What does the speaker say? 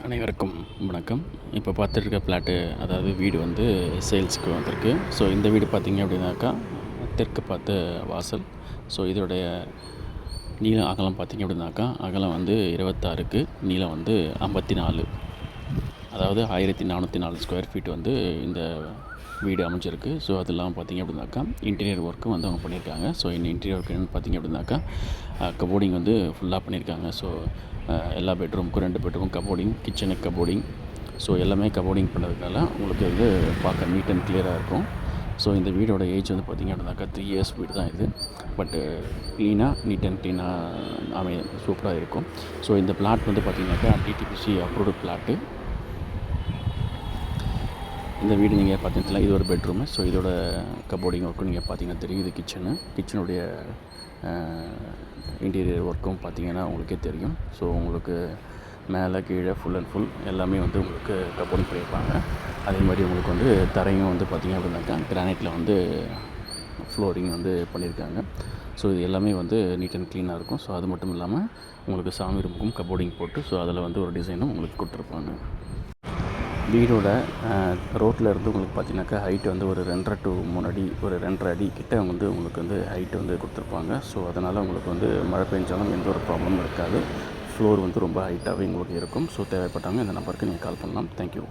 அனைவருக்கும் வணக்கம். இப்போ பார்த்துட்ருக்க ஃப்ளாட்டு, அதாவது வீடு வந்து சேல்ஸுக்கு வந்திருக்கு. ஸோ இந்த வீடு பார்த்திங்க அப்படின்னாக்கா தெற்கு பார்த்த வாசல். ஸோ இதோடைய நீளம் அகலம் பார்த்திங்க அப்படின்னாக்கா அகலம் வந்து 26க்கு, நீளம் வந்து 54, அதாவது 1404 ஸ்கொயர் ஃபீட் வந்து இந்த வீடு அமைஞ்சிருக்கு. ஸோ அது இல்லாமல் பார்த்திங்க அப்படின்னாக்கா இன்டீரியர் ஒர்க்கும் வந்து அவங்க பண்ணியிருக்காங்க. ஸோ இந்த இன்டீரியர் ஒர்க் என்னென்னு பார்த்திங்க அப்படின்னாக்கா கபோர்டிங் வந்து ஃபுல்லாக பண்ணியிருக்காங்க. ஸோ எல்லா பெட்ரூமுக்கும் 2 பெட்ரூம் கபோர்டிங், கிச்சனுக்கு கபோர்டிங். ஸோ எல்லாமே கபோர்டிங் பண்ணதுனால உங்களுக்கு வந்து பார்க்க நீட் அண்ட் கிளியராக இருக்கும். ஸோ இந்த வீடோட ஏஜ் வந்து பார்த்திங்க அப்படின்னாக்கா 3 இயர்ஸ் வீடு தான் இது. பட்டு நீட் அண்ட் க்ளீனாக சூப்பராக இருக்கும். ஸோ இந்த பிளாட் வந்து பார்த்திங்கனாக்கா டிடிபிசி அப்ரூவ்டு பிளாட்டு. இந்த வீடு நீங்கள் பார்த்தீங்கன்னா இது ஒரு பெட்ரூமு. ஸோ இதோட கபோர்டிங் ஒர்க்கும் நீங்கள் பார்த்தீங்கன்னா தெரியும். இது கிச்சனுடைய இன்டீரியர் ஒர்க்கும் பார்த்தீங்கன்னா உங்களுக்கே தெரியும். ஸோ உங்களுக்கு மேலே கீழே ஃபுல் அண்ட் ஃபுல் எல்லாமே வந்து உங்களுக்கு கபோர்டிங் பண்ணியிருப்பாங்க. அதே மாதிரி உங்களுக்கு வந்து தரையும் வந்து பார்த்திங்க அப்படின்னாக்கா கிரானைட்டில் வந்து ஃப்ளோரிங் வந்து பண்ணியிருக்காங்க. ஸோ இது எல்லாமே வந்து நீட் அண்ட் க்ளீனாக இருக்கும். ஸோ அது மட்டும் இல்லாமல் உங்களுக்கு சாமி ரூமுக்கும் கபோர்டிங் போட்டு ஸோ அதில் வந்து ஒரு டிசைனும் உங்களுக்கு கொடுத்துருப்பாங்க. வீடோட ரோட்டில் இருந்து உங்களுக்கு பார்த்தீங்கன்னாக்கா ஹைட் வந்து ஒரு 2.5 to 3 அடி, ஒரு 2.5 அடி கிட்ட வந்து உங்களுக்கு வந்து ஹைட் வந்து கொடுத்துருப்பாங்க. ஸோ அதனால் உங்களுக்கு வந்து மழை பெஞ்சாலும் எந்த ஒரு ப்ராப்ளமும் இருக்காது. ஃப்ளோர் வந்து ரொம்ப ஹைட்டாகவே உங்களுக்கு இருக்கும். ஸோ தேவைப்பட்டவங்க இந்த நம்பருக்கு நீங்கள் கால் பண்ணலாம். தேங்க்யூ.